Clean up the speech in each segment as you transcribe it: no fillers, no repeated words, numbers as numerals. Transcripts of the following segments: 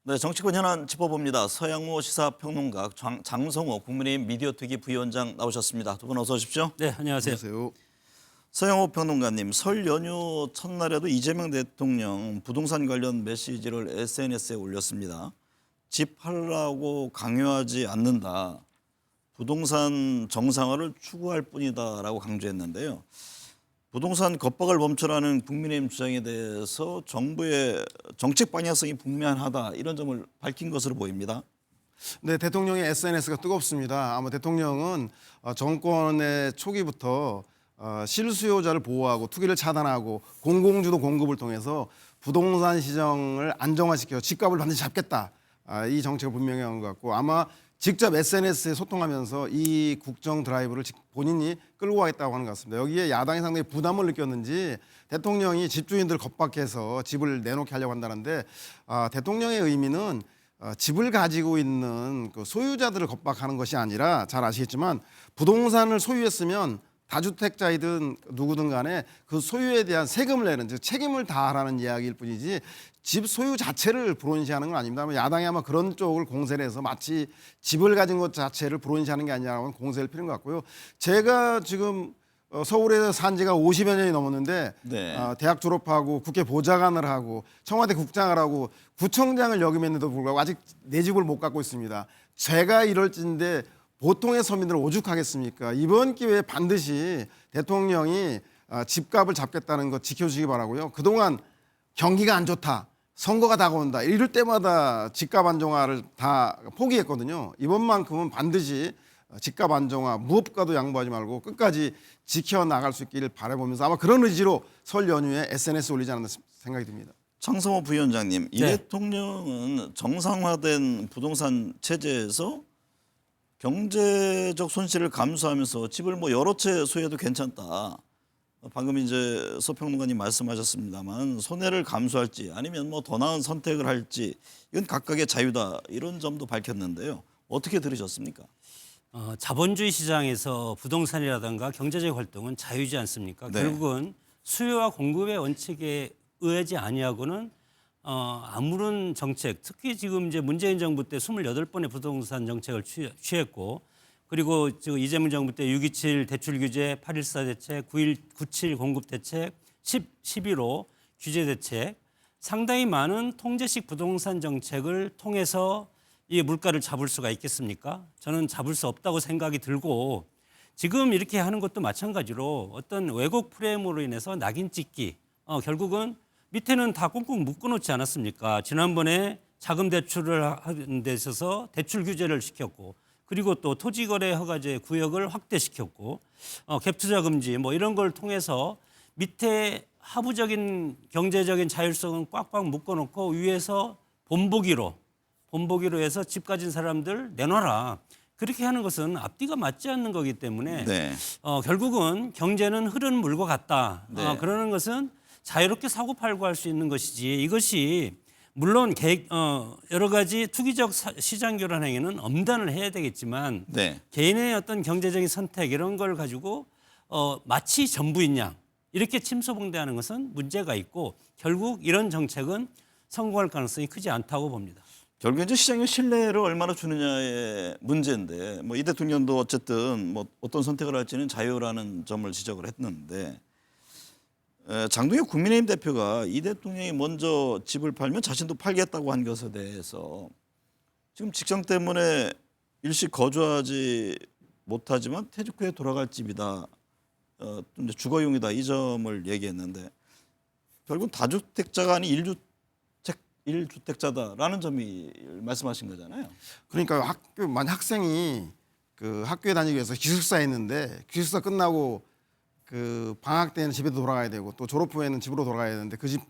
네, 정치권 현안 짚어봅니다. 서양무 시사평론가 장성호 국민의힘 미디어특위 부위원장 나오셨습니다. 두 분 어서 오십시오. 네, 안녕하세요. 안녕하세요. 서양호 평론가님, 설 연휴 첫날에도 이재명 대통령 부동산 관련 메시지를 SNS에 올렸습니다. 집 팔라고 강요하지 않는다. 부동산 정상화를 추구할 뿐이다라고 강조했는데요. 부동산 겁박을 멈춰라는 국민의힘 주장에 대해서 정부의 정책 방향성이 분명하다 이런 점을 밝힌 것으로 보입니다. 네, 대통령의 SNS가 뜨겁습니다. 아마 대통령은 정권의 초기부터 실수요자를 보호하고 투기를 차단하고 공공주도 공급을 통해서 부동산 시장을 안정화시켜 집값을 반드시 잡겠다. 이 정책을 분명히 한 것 같고 아마 직접 SNS에 소통하면서 이 국정 드라이브를 본인이 끌고 가겠다고 하는 것 같습니다. 여기에 야당이 상당히 부담을 느꼈는지 대통령이 집주인들을 겁박해서 집을 내놓게 하려고 한다는데 대통령의 의미는 집을 가지고 있는 그 소유자들을 겁박하는 것이 아니라 잘 아시겠지만 부동산을 소유했으면 다주택자이든 누구든 간에 그 소유에 대한 세금을 내는 즉 책임을 다하라는 이야기일 뿐이지 집 소유 자체를 불온시하는 건 아닙니다. 야당이 아마 그런 쪽을 공세를 해서 마치 집을 가진 것 자체를 불온시하는 게 아니라고 공세를 피는 것 같고요. 제가 지금 서울에 산 지가 50여 년이 넘었는데 네. 대학 졸업하고 국회 보좌관을 하고 청와대 국장을 하고 구청장을 역임했는데도 불구하고 아직 내 집을 못 갖고 있습니다. 제가 이럴진데 보통의 서민들은 오죽하겠습니까? 이번 기회에 반드시 대통령이 집값을 잡겠다는 것 지켜주시기 바라고요. 그동안 경기가 안 좋다, 선거가 다가온다 이럴 때마다 집값 안정화를 다 포기했거든요. 이번만큼은 반드시 집값 안정화 무엇과도 양보하지 말고 끝까지 지켜나갈 수 있기를 바라보면서 아마 그런 의지로 설 연휴에 SNS 올리지 않았나 생각이 듭니다. 장성호 부위원장님, 이 네. 대통령은 정상화된 부동산 체제에서 경제적 손실을 감수하면서 집을 여러 채 소유해도 괜찮다. 방금 이제 서평론가님 말씀하셨습니다만 손해를 감수할지 아니면 더 나은 선택을 할지 이건 각각의 자유다 이런 점도 밝혔는데요. 어떻게 들으셨습니까? 자본주의 시장에서 부동산이라든가 경제적 활동은 자유지 않습니까? 네. 결국은 수요와 공급의 원칙에 의하지 아니하고는 아무런 정책, 특히 지금 이제 문재인 정부 때 28번의 부동산 정책을 취했고 그리고 지금 이재명 정부 때 6.27 대출 규제, 8.14 대책, 9.97 공급 대책, 11.5 규제 대책 상당히 많은 통제식 부동산 정책을 통해서 이 물가를 잡을 수가 있겠습니까? 저는 잡을 수 없다고 생각이 들고 지금 이렇게 하는 것도 마찬가지로 어떤 왜곡 프레임으로 인해서 낙인 찍기 결국은 밑에는 다 꽁꽁 묶어놓지 않았습니까? 지난번에 자금 대출을 하는 데 있어서 대출 규제를 시켰고 그리고 또 토지거래 허가제 구역을 확대시켰고 갭투자 금지 이런 걸 통해서 밑에 하부적인 경제적인 자율성은 꽉꽉 묶어놓고 위에서 본보기로 해서 집 가진 사람들 내놔라. 그렇게 하는 것은 앞뒤가 맞지 않는 거기 때문에 네. 결국은 경제는 흐르는 물과 같다. 네. 그러는 것은 자유롭게 사고 팔고 할 수 있는 것이지 이것이 물론 여러 가지 투기적 시장 교란 행위는 엄단을 해야 되겠지만 네. 개인의 어떤 경제적인 선택 이런 걸 가지고 마치 전부인 양 이렇게 침소봉대하는 것은 문제가 있고 결국 이런 정책은 성공할 가능성이 크지 않다고 봅니다. 결국 이제 시장의 신뢰를 얼마나 주느냐의 문제인데 이 대통령도 어쨌든 어떤 선택을 할지는 자유라는 점을 지적을 했는데 장동혁 국민의힘 대표가 이 대통령이 먼저 집을 팔면 자신도 팔겠다고 한 것에 대해서 지금 직장 때문에 일시 거주하지 못하지만 퇴직 후에 돌아갈 집이다. 이제 주거용이다 이 점을 얘기했는데 결국 다주택자가 아닌 일주택자다라는 점이 말씀하신 거잖아요. 그러니까 만약 학생이 그 학교에 다니기 위해서 기숙사 했는데 기숙사 끝나고 그 방학 때는 집에 돌아가야 되고 또 졸업 후에는 집으로 돌아가야 되는데 그 집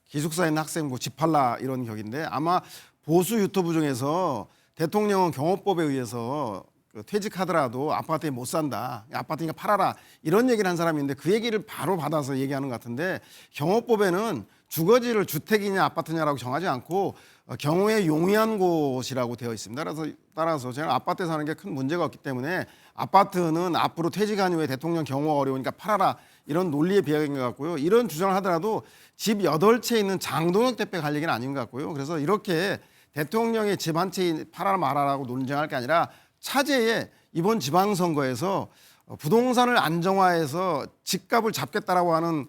기숙사에 있는 학생 집 팔라 이런 격인데 아마 보수 유튜브 중에서 대통령은 경호법에 의해서 퇴직하더라도 아파트에 못 산다. 아파트니까 팔아라. 이런 얘기를 한 사람이 있는데 그 얘기를 바로 받아서 얘기하는 것 같은데 경호법에는 주거지를 주택이냐 아파트냐라고 정하지 않고 경우에 용이한 곳이라고 되어 있습니다. 따라서 제가 아파트에 사는 게 큰 문제가 없기 때문에 아파트는 앞으로 퇴직한 이후에 대통령 경호가 어려우니까 팔아라. 이런 논리에 비하인 것 같고요. 이런 주장을 하더라도 집 8채 있는 장동혁 대표가 할 얘기는 아닌 것 같고요. 그래서 이렇게 대통령의 집 한 채 팔아라 말아라고 논쟁할 게 아니라 차제에 이번 지방선거에서 부동산을 안정화해서 집값을 잡겠다라고 하는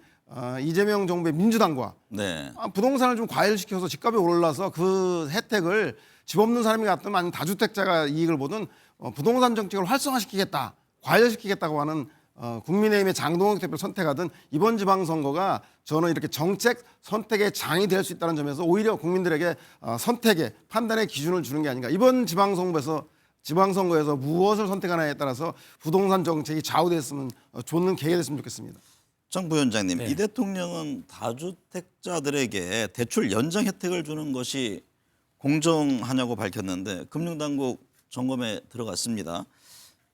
이재명 정부의 민주당과 네. 부동산을 좀 과열시켜서 집값이 올라서 그 혜택을 집 없는 사람이 갖든 아니면 다주택자가 이익을 보든 부동산 정책을 활성화시키겠다, 과열시키겠다고 하는 국민의힘의 장동혁 대표를 선택하든 이번 지방선거가 저는 이렇게 정책 선택의 장이 될 수 있다는 점에서 오히려 국민들에게 선택의 판단의 기준을 주는 게 아닌가. 이번 지방선거에서 무엇을 선택하느냐에 따라서 부동산 정책이 좌우됐으면 좋는 계기가 됐으면 좋겠습니다. 정 부위원장님, 네. 이 대통령은 다주택자들에게 대출 연장 혜택을 주는 것이 공정하냐고 밝혔는데 금융당국 점검에 들어갔습니다.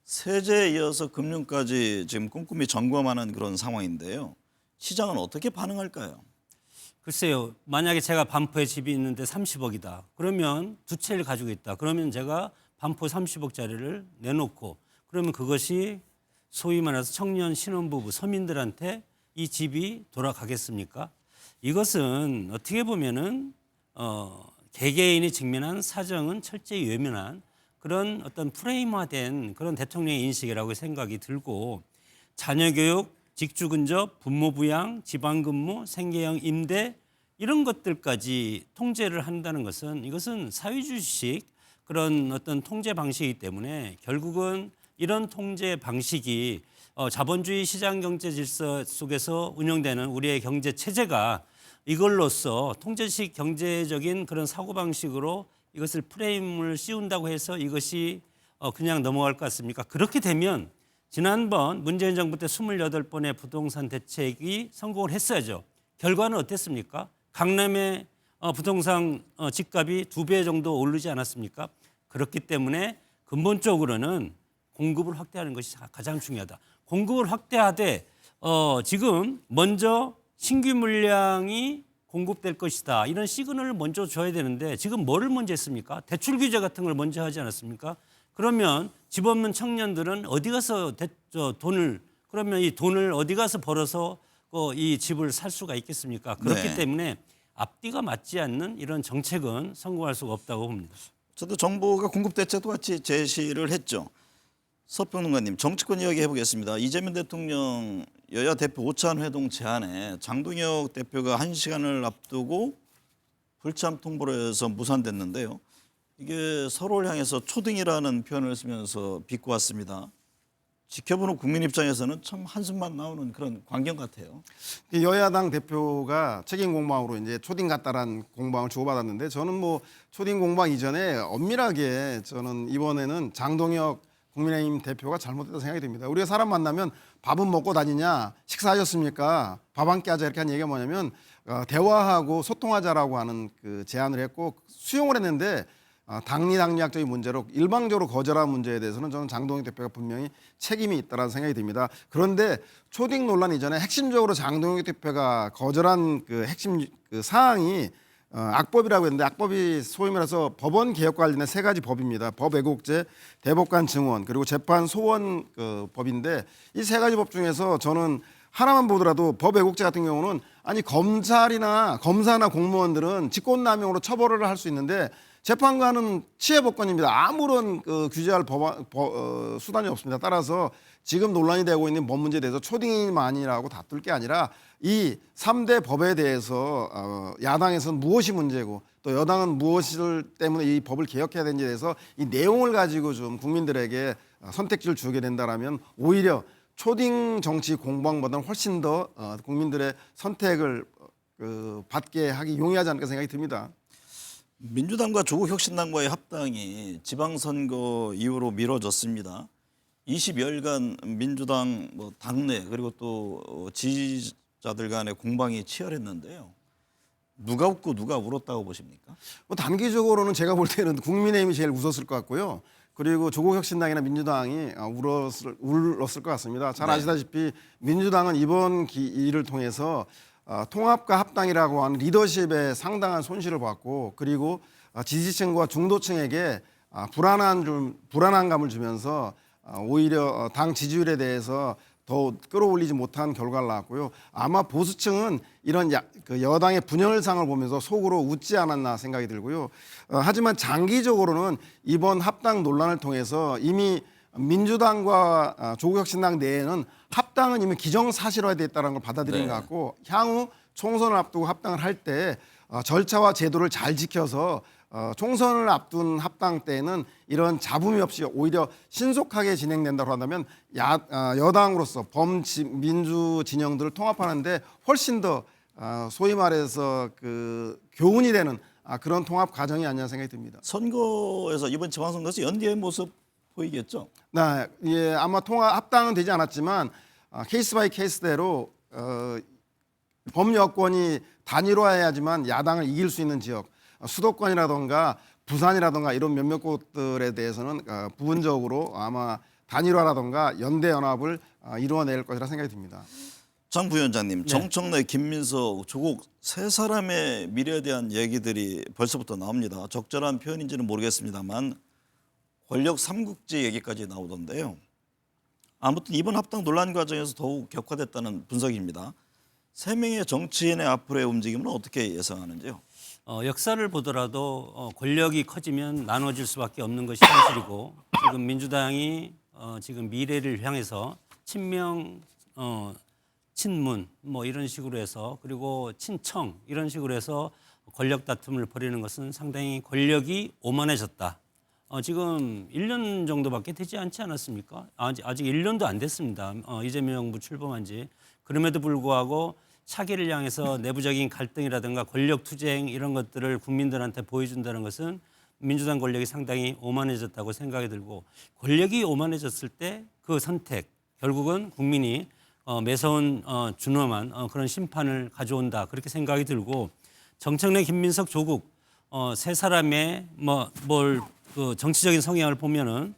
세제에 이어서 금융까지 지금 꼼꼼히 점검하는 그런 상황인데요. 시장은 어떻게 반응할까요? 글쎄요. 만약에 제가 반포에 집이 있는데 30억이다. 그러면 두 채를 가지고 있다. 그러면 제가 반포 30억짜리를 내놓고 그러면 그것이 소위 말해서 청년 신혼부부 서민들한테 이 집이 돌아가겠습니까? 이것은 어떻게 보면은 개개인이 직면한 사정은 철저히 외면한 그런 어떤 프레임화된 그런 대통령의 인식이라고 생각이 들고 자녀 교육, 직주 근접, 부모 부양, 지방 근무, 생계형 임대 이런 것들까지 통제를 한다는 것은 이것은 사회주의식 그런 어떤 통제 방식이기 때문에 결국은 이런 통제 방식이 자본주의 시장 경제 질서 속에서 운영되는 우리의 경제 체제가 이걸로써 통제식 경제적인 그런 사고 방식으로 이것을 프레임을 씌운다고 해서 이것이 그냥 넘어갈 것 같습니까? 그렇게 되면 지난번 문재인 정부 때 28번의 부동산 대책이 성공을 했어야죠. 결과는 어땠습니까? 강남의 부동산 집값이 2배 정도 오르지 않았습니까? 그렇기 때문에 근본적으로는 공급을 확대하는 것이 가장 중요하다. 공급을 확대하되 지금 먼저 신규 물량이 공급될 것이다. 이런 시그널을 먼저 줘야 되는데 지금 뭐를 먼저 했습니까? 대출 규제 같은 걸 먼저 하지 않았습니까? 그러면 집 없는 청년들은 어디 가서 돈을 그러면 이 돈을 어디 가서 벌어서 이 집을 살 수가 있겠습니까? 그렇기 네. 때문에 앞뒤가 맞지 않는 이런 정책은 성공할 수가 없다고 봅니다. 저도 정부가 공급 대책도 같이 제시를 했죠. 서평론가님, 정치권 이야기 해보겠습니다. 이재명 대통령 여야 대표 오찬 회동 제안에 장동혁 대표가 1시간을 앞두고 불참 통보를 해서 무산됐는데요. 이게 서로를 향해서 초등이라는 표현을 쓰면서 비꼬았습니다. 지켜보는 국민 입장에서는 참 한숨만 나오는 그런 광경 같아요. 여야당 대표가 책임 공방으로 이제 초딩 같다란 공방을 주고받았는데 저는 뭐 초딩 공방 이전에 엄밀하게 저는 이번에는 장동혁 국민의힘 대표가 잘못됐다 생각이 듭니다. 우리가 사람 만나면 밥은 먹고 다니냐, 식사하셨습니까, 밥 한 끼 하자 이렇게 한 얘기가 뭐냐면 대화하고 소통하자라고 하는 그 제안을 했고 수용을 했는데 당리당략적인 문제로 일방적으로 거절한 문제에 대해서는 저는 장동혁 대표가 분명히 책임이 있다는 생각이 듭니다. 그런데 초딩 논란 이전에 핵심적으로 장동혁 대표가 거절한 그 핵심 그 사항이 악법이라고 했는데 악법이 소위 말해서 법원 개혁 관련된 3가지 법입니다. 법 왜곡죄, 대법관 증원 그리고 재판 소원 그 법인데 이 3가지 법 중에서 저는 하나만 보더라도 법 왜곡죄 같은 경우는 아니 검사나 공무원들은 직권남용으로 처벌을 할 수 있는데 재판관은 치해법관입니다. 아무런 규제할 수단이 없습니다. 따라서 지금 논란이 되고 있는 법 문제에 대해서 초딩만이라고 다툴 게 아니라 이 3대 법에 대해서 야당에서는 무엇이 문제고 또 여당은 무엇을 때문에 이 법을 개혁해야 되는지에 대해서 이 내용을 가지고 좀 국민들에게 선택지를 주게 된다라면 오히려 초딩 정치 공방보다는 훨씬 더 국민들의 선택을 받게 하기 용이하지 않을까 생각이 듭니다. 민주당과 조국혁신당과의 합당이 지방선거 이후로 미뤄졌습니다. 20여일간 민주당 당내 그리고 또 지지자들 간의 공방이 치열했는데요. 누가 웃고 누가 울었다고 보십니까? 뭐 단기적으로는 제가 볼 때는 국민의힘이 제일 웃었을 것 같고요. 그리고 조국혁신당이나 민주당이 울었을 것 같습니다. 잘 아시다시피 민주당은 이번 일을 통해서 통합과 합당이라고 하는 리더십에 상당한 손실을 봤고 그리고 지지층과 중도층에게 불안한 감을 주면서 오히려 당 지지율에 대해서 더 끌어올리지 못한 결과를 낳았고요. 아마 보수층은 이런 그 여당의 분열상을 보면서 속으로 웃지 않았나 생각이 들고요. 하지만 장기적으로는 이번 합당 논란을 통해서 이미 민주당과 조국혁신당 내에는 합당은 이미 기정사실화되어 있다는 걸 받아들인 네. 것 같고 향후 총선을 앞두고 합당을 할 때 절차와 제도를 잘 지켜서 총선을 앞둔 합당 때에는 이런 잡음이 없이 오히려 신속하게 진행된다고 한다면 여당으로서 범민주 진영들을 통합하는데 훨씬 더 소위 말해서 그 교훈이 되는 그런 통합 과정이 아니냐 생각이 듭니다. 선거에서 이번 지방선거에서 연대의 모습 보이겠죠? 네, 예, 아마 통합 합당은 되지 않았지만 케이스 바이 케이스대로 범여권이 단일화해야지만 야당을 이길 수 있는 지역, 수도권이라던가 부산이라던가 이런 몇몇 곳들에 대해서는 부분적으로 아마 단일화라던가 연대 연합을 이루어낼 것이라 생각이 듭니다. 장 부위원장님, 네. 정청래, 김민석, 조국 세 사람의 미래에 대한 얘기들이 벌써부터 나옵니다. 적절한 표현인지는 모르겠습니다만 권력 삼국지 얘기까지 나오던데요. 아무튼 이번 합당 논란 과정에서 더욱 격화됐다는 분석입니다. 세 명의 정치인의 앞으로의 움직임은 어떻게 예상하는지요? 역사를 보더라도 권력이 커지면 나눠질 수밖에 없는 것이 현실이고 지금 민주당이 지금 미래를 향해서 친명, 친문 뭐 이런 식으로 해서 그리고 친청 이런 식으로 해서 권력 다툼을 벌이는 것은 상당히 권력이 오만해졌다. 지금 1년 정도밖에 되지 않지 않았습니까? 아직 1년도 안 됐습니다. 이재명 정부 출범한 지. 그럼에도 불구하고 차기를 향해서 내부적인 갈등이라든가 권력 투쟁 이런 것들을 국민들한테 보여준다는 것은 민주당 권력이 상당히 오만해졌다고 생각이 들고 권력이 오만해졌을 때 그 선택 결국은 국민이 매서운 준엄한 그런 심판을 가져온다 그렇게 생각이 들고 정청래, 김민석, 조국 세 사람의 그 정치적인 성향을 보면은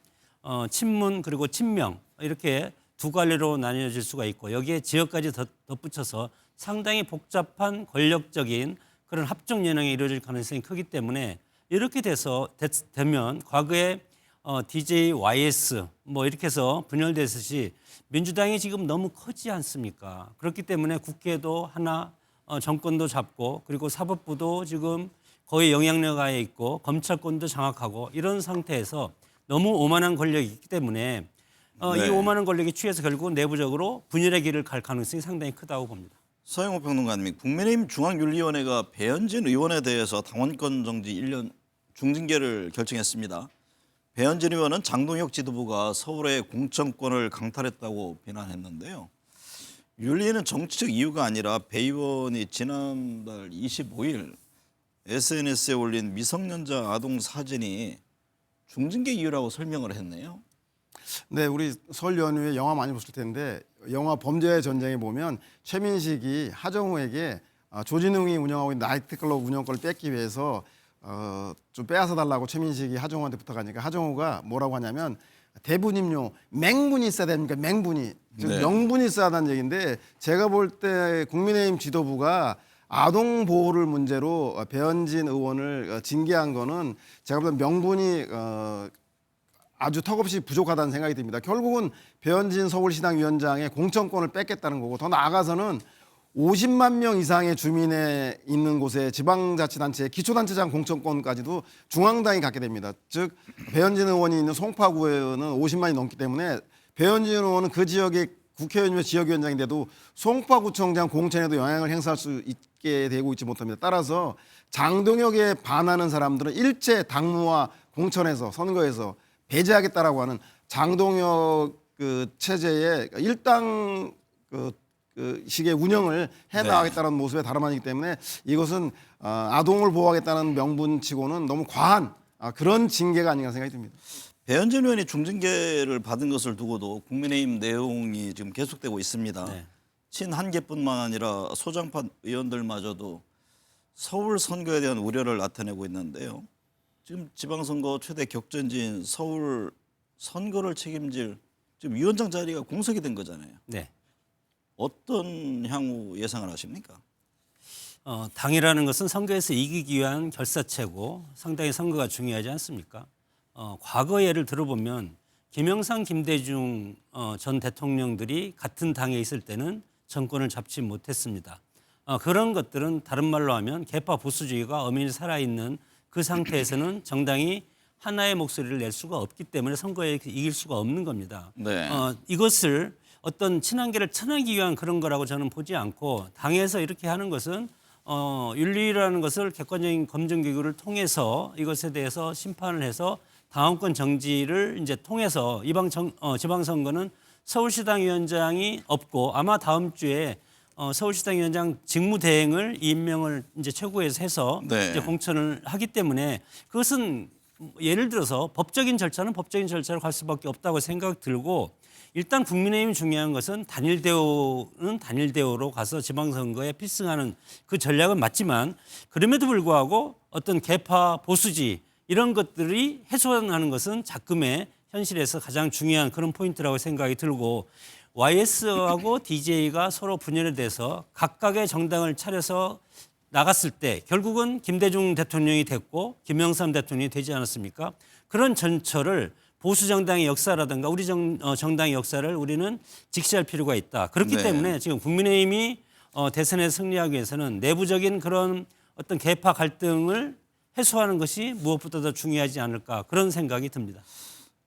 친문 그리고 친명 이렇게 두 갈래로 나뉘어질 수가 있고 여기에 지역까지 덧붙여서 상당히 복잡한 권력적인 그런 합종 연행이 이루어질 가능성이 크기 때문에 이렇게 되면 과거에 DJ, YS 뭐 이렇게 해서 분열됐듯이 민주당이 지금 너무 크지 않습니까? 그렇기 때문에 국회도 하나 정권도 잡고 그리고 사법부도 지금 거의 영향력 하에 있고 검찰권도 장악하고 이런 상태에서 너무 오만한 권력이 있기 때문에 네. 이 오만한 권력이 취해서 결국 내부적으로 분열의 길을 갈 가능성이 상당히 크다고 봅니다. 서영호 평론가님, 국민의힘 중앙윤리위원회가 배현진 의원에 대해서 당원권 정지 1년 중징계를 결정했습니다. 배현진 의원은 장동혁 지도부가 서울의 공천권을 강탈했다고 비난했는데요. 윤리위는 정치적 이유가 아니라 배 의원이 지난달 25일 SNS에 올린 미성년자 아동 사진이 중징계 이유라고 설명을 했네요. 네, 우리 설 연휴에 영화 많이 보실 텐데 영화 범죄의 전쟁에 보면 최민식이 하정우에게 조진웅이 운영하고 있는 나이트클럽 운영권을 뺏기 위해서 좀 빼앗아 달라고 최민식이 하정우한테 부탁하니까 하정우가 뭐라고 하냐면 대분임료 맹분이 있어야 됩니까? 맹분이 즉 네. 명분이 있어야 한다는 얘기인데 제가 볼 때 국민의힘 지도부가 아동 보호를 문제로 배현진 의원을 징계한 거는 제가 볼 때 명분이 아주 턱없이 부족하다는 생각이 듭니다. 결국은 배현진 서울시당 위원장의 공천권을 뺏겠다는 거고 더 나아가서는 50만 명 이상의 주민에 있는 곳에 지방자치단체의 기초단체장 공천권까지도 중앙당이 갖게 됩니다. 즉 배현진 의원이 있는 송파구에는 50만이 넘기 때문에 배현진 의원은 그 지역의 국회의원이며 지역위원장인데도 송파구청장 공천에도 영향을 행사할 수 있게 되고 있지 못합니다. 따라서 장동혁에 반하는 사람들은 일제 당무와 공천에서 선거에서 배제하겠다라고 하는 장동혁 그 체제의 일당 그 식의 운영을 해나가겠다는 모습에 다름 아니기 때문에 이것은 아동을 보호하겠다는 명분치고는 너무 과한 그런 징계가 아닌가 생각이 듭니다. 배현진 의원이 중징계를 받은 것을 두고도 국민의힘 내용이 지금 계속되고 있습니다. 네. 친한계뿐만 아니라 소장파 의원들마저도 서울 선거에 대한 우려를 나타내고 있는데요. 지금 지방선거 최대 격전지인 서울 선거를 책임질 지금 위원장 자리가 공석이 된 거잖아요. 네. 어떤 향후 예상을 하십니까? 당이라는 것은 선거에서 이기기 위한 결사체고 상당히 선거가 중요하지 않습니까? 과거 예를 들어보면 김영삼, 김대중 전 대통령들이 같은 당에 있을 때는 정권을 잡지 못했습니다. 그런 것들은 다른 말로 하면 개파 보수주의가 엄연히 살아있는 그 상태에서는 정당이 하나의 목소리를 낼 수가 없기 때문에 선거에 이길 수가 없는 겁니다. 네. 이것을 어떤 친한계를 천하기 위한 그런 거라고 저는 보지 않고 당에서 이렇게 하는 것은 윤리라는 것을 객관적인 검증기구를 통해서 이것에 대해서 심판을 해서 당원권 정지를 이제 통해서 이방 지방선거는 서울시당 위원장이 없고 아마 다음 주에 서울시당 위원장 직무대행을 임명을 이제 최고에서 해서 네. 이제 공천을 하기 때문에 그것은 예를 들어서 법적인 절차는 법적인 절차로 갈 수밖에 없다고 생각 들고 일단 국민의힘 중요한 것은 단일 대우는 단일 대우로 가서 지방선거에 필승하는 그 전략은 맞지만 그럼에도 불구하고 어떤 개파 보수지 이런 것들이 훼손하는 것은 작금의 현실에서 가장 중요한 그런 포인트라고 생각이 들고 YS하고 DJ가 서로 분열에 대해서 각각의 정당을 차려서 나갔을 때 결국은 김대중 대통령이 됐고 김영삼 대통령이 되지 않았습니까? 그런 전철을 보수 정당의 역사라든가 우리 정당의 역사를 우리는 직시할 필요가 있다. 그렇기 네. 때문에 지금 국민의힘이 대선에 승리하기 위해서는 내부적인 그런 어떤 개파 갈등을 해소하는 것이 무엇보다 더 중요하지 않을까 그런 생각이 듭니다.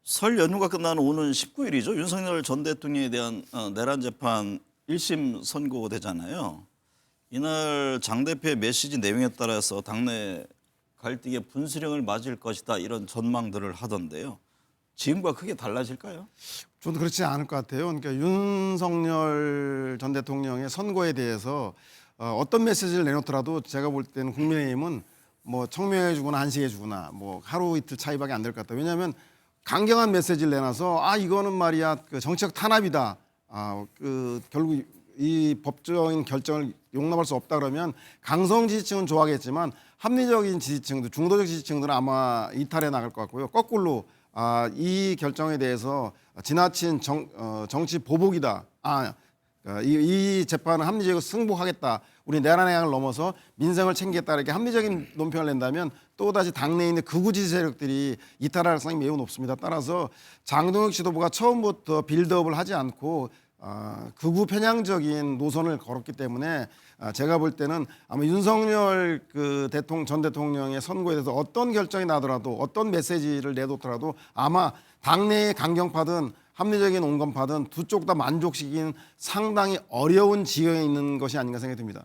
설 연휴가 끝나는 오는 19일이죠. 윤석열 전 대통령에 대한 내란 재판 1심 선고되잖아요. 이날 장 대표의 메시지 내용에 따라서 당내 갈등의 분수령을 맞을 것이다 이런 전망들을 하던데요. 지금과 크게 달라질까요? 저도 그렇지 않을 것 같아요. 그러니까 윤석열 전 대통령의 선거에 대해서 어떤 메시지를 내놓더라도 제가 볼 때는 국민의힘은 뭐 청명해 주거나 한식해 주거나 뭐 하루 이틀 차이밖에 안 될 것 같다. 왜냐하면 강경한 메시지를 내놔서 이거는 말이야 그 정치적 탄압이다. 그 결국 이 법적인 결정을 용납할 수 없다 그러면 강성 지지층은 좋아하겠지만 합리적인 지지층들, 중도적 지지층들은 아마 이탈해 나갈 것 같고요. 거꾸로 이 결정에 대해서 지나친 정치 보복이다. 이 재판은 합리적으로 승복하겠다. 우리 내란의 양을 넘어서 민생을 챙기겠다. 이렇게 합리적인 논평을 낸다면 또다시 당내에 있는 극우 지지 세력들이 이탈할 가능성이 매우 높습니다. 따라서 장동혁 지도부가 처음부터 빌드업을 하지 않고 극우 편향적인 노선을 걸었기 때문에 제가 볼 때는 아마 윤석열 전 대통령의 선거에 대해서 어떤 결정이 나더라도 어떤 메시지를 내놓더라도 아마 당내의 강경파든 합리적인 온건파든 두 쪽 다 만족시키긴 상당히 어려운 지경에 있는 것이 아닌가 생각이 듭니다.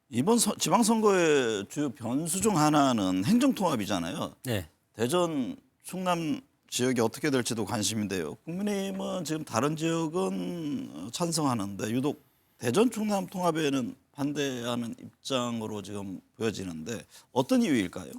이번 지방선거의 주요 변수 중 하나는 행정통합이잖아요. 네. 대전, 충남 지역이 어떻게 될지도 관심인데요. 국민의힘은 지금 다른 지역은 찬성하는데 유독 대전, 충남 통합에는 반대하는 입장으로 지금 보여지는데 어떤 이유일까요?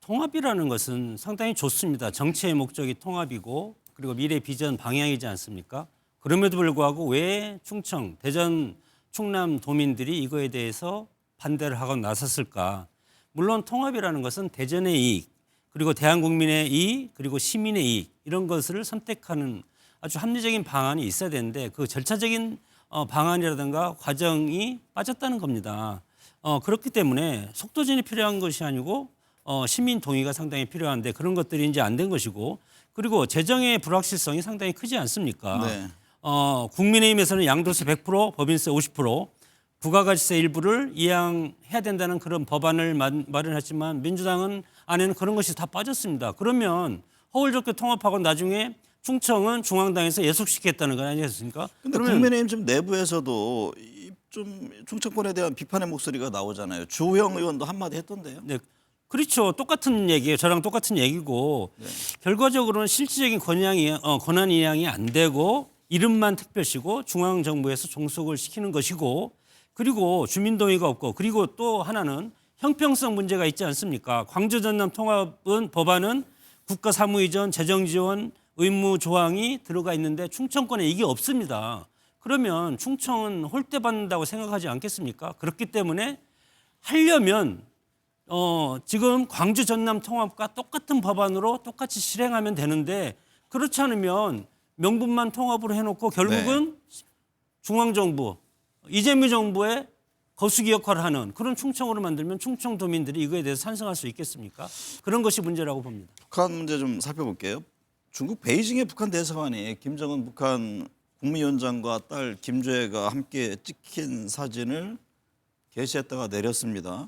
통합이라는 것은 상당히 좋습니다. 정치의 목적이 통합이고 그리고 미래 비전 방향이지 않습니까? 그럼에도 불구하고 왜 충청, 대전, 충남 도민들이 이거에 대해서 반대를 하고 나섰을까? 물론 통합이라는 것은 대전의 이익, 그리고 대한국민의 이익, 그리고 시민의 이익 이런 것을 선택하는 아주 합리적인 방안이 있어야 되는데 그 절차적인 방안이라든가 과정이 빠졌다는 겁니다. 그렇기 때문에 속도전이 필요한 것이 아니고 시민 동의가 상당히 필요한데 그런 것들이 이제 안 된 것이고 그리고 재정의 불확실성이 상당히 크지 않습니까? 네. 국민의힘에서는 양도세 100%, 법인세 50%, 부가가치세 일부를 이양해야 된다는 그런 법안을 마련했지만 민주당은 안에는 그런 것이 다 빠졌습니다. 그러면 허울 좋게 통합하고 나중에 충청은 중앙당에서 예속시키겠다는 건 아니겠습니까? 근데 국민의힘 지금 내부에서도 좀 충청권에 대한 비판의 목소리가 나오잖아요. 주호영 의원도 한마디 했던데요. 네, 그렇죠. 똑같은 얘기예요. 저랑 똑같은 얘기고 결과적으로는 실질적인 권한 이양이 안 되고 이름만 특별시고 중앙정부에서 종속을 시키는 것이고 그리고 주민동의가 없고 그리고 또 하나는 형평성 문제가 있지 않습니까? 광주 전남 통합은 법안은 국가사무이전, 재정지원 의무 조항이 들어가 있는데 충청권에 이게 없습니다. 그러면 충청은 홀대받는다고 생각하지 않겠습니까? 그렇기 때문에 하려면 지금 광주 전남 통합과 똑같은 법안으로 똑같이 실행하면 되는데 그렇지 않으면 명분만 통합으로 해놓고 결국은 중앙정부, 이재명 정부의 거수기 역할을 하는 그런 충청으로 만들면 충청도민들이 이거에 대해서 찬성할 수 있겠습니까? 그런 것이 문제라고 봅니다. 북한 문제 좀 살펴볼게요. 중국 베이징의 북한 대사관이 김정은 북한 국무위원장과 딸 김주애가 함께 찍힌 사진을 게시했다가 내렸습니다.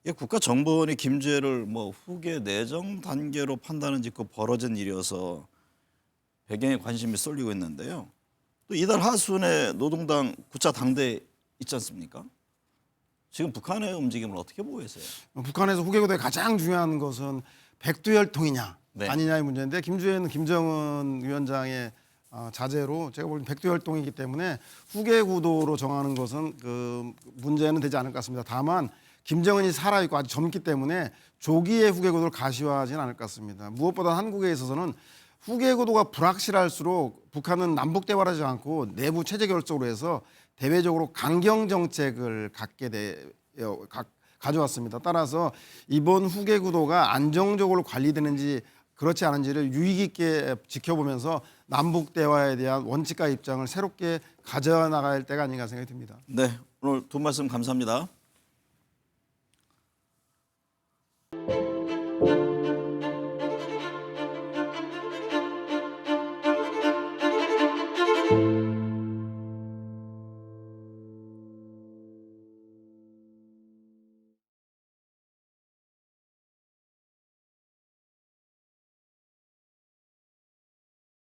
이게 국가정보원이 김주애를 뭐 후계 내정 단계로 판단을 짓고 벌어진 일이어서 배경에 관심이 쏠리고 있는데요. 또 이달 하순에 노동당 9차 당대 있지 않습니까? 지금 북한의 움직임을 어떻게 보고 계세요? 북한에서 후계고도의 가장 중요한 것은 백두혈통이냐 네. 아니냐의 문제인데 김주애는 김정은 위원장의 자제로 제가 보기엔 백두혈통이기 때문에 후계구도로 정하는 것은 그 문제는 되지 않을 것 같습니다. 다만 김정은이 살아있고 아주 젊기 때문에 조기에 후계구도를 가시화하지는 않을 것 같습니다. 무엇보다 한국에 있어서는 후계구도가 불확실할수록 북한은 남북 대화를 하지 않고 내부 체제 결속으로 해서 대외적으로 강경 정책을 가져왔습니다. 따라서 이번 후계구도가 안정적으로 관리되는지 그렇지 않은지를 유의 깊게 지켜보면서 남북 대화에 대한 원칙과 입장을 새롭게 가져나갈 때가 아닌가 생각이 듭니다. 네, 오늘 두 말씀 감사합니다.